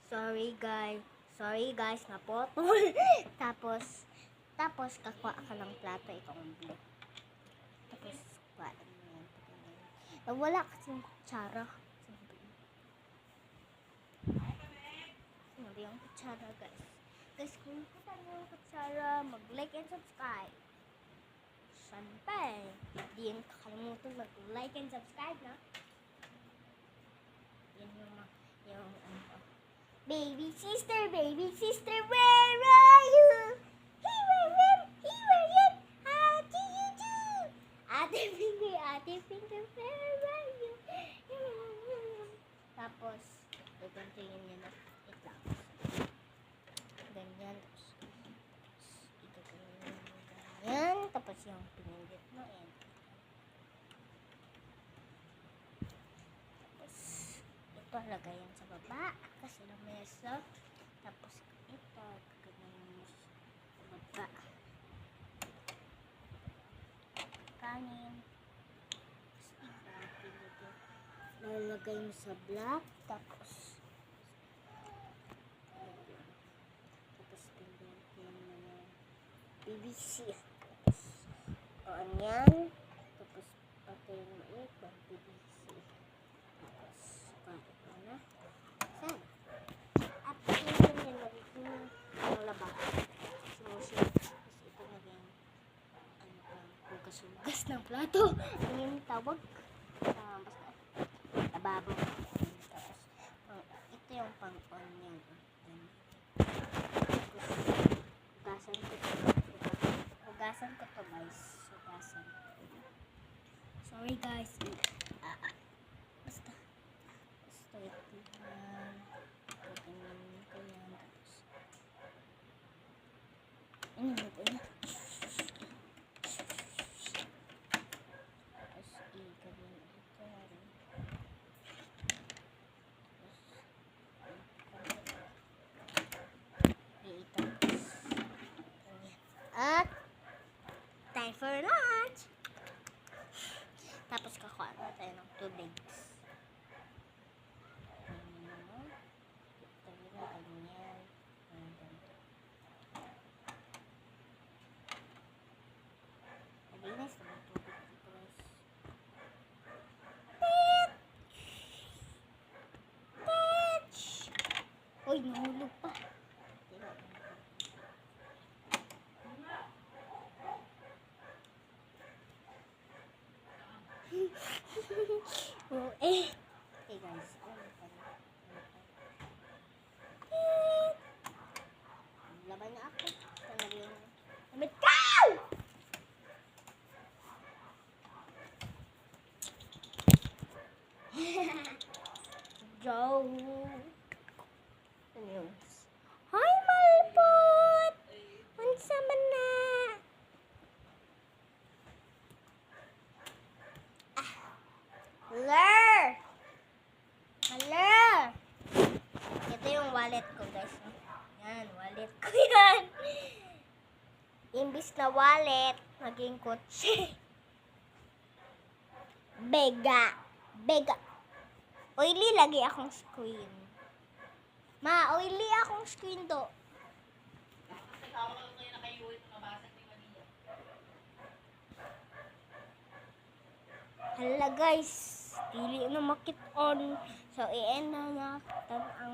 Sorry guys, napotol. tapos kakuha ka ng plato, itong blue. Tapos kuha mo yan. Nawala kasi yung kutsara. Sinabi yung kutsara guys. Guys, kung nakita niyo yung kutsara, mag-like and subscribe. Siyempre, hindi yung kakalimutan mag-like and subscribe na. Yan yung ano ko. Baby sister, where are you? Here I am. How do you do? Ate finger, where are you? Tapos, gagantiin niya na. Wait lang. Ganyan. Ganyan. Tapos yung pinindit mo. Tapos, ito lagay yan sa baba. Kasi lamesa. Tapos, ito. Ganyan sa baba. Kanin. Lalagay mo sa black. Tapos, pindutin mo na PVC. Tapos, on yan. Tapos, patay mo ulit ng PVC. Tapos, kahit mo na. Saan? At pindutin yan, magiging ang laba. Sumusin. Tapos, ito naging hugas ng plato. Ano yung tawag? Basta, tababo. Tapos, ito yung pang-on yan. Hugasan ko to guys. Sorry guys. Basta ito yan. Ganyan ko yan. Tapos inunod ko na. Tapos i-ganyan ito na rin. At time for lunch. Tapos kakuha na tayo ng tubig. Ganyan. Malinis na yung tubig dito guys. Uy, nahulog pa. Hey guys, laban na ako. Damit ka! Joe. Ano yun? Hi, Malpot! Unsa man na? Hello! Ito yung wallet ko guys. Yan, wallet ko yan. Imbis na wallet, naging kotse. Bega. Oily lagi akong screen. Oily akong screen to. Hala guys, dili na makit on. So, i-end na ang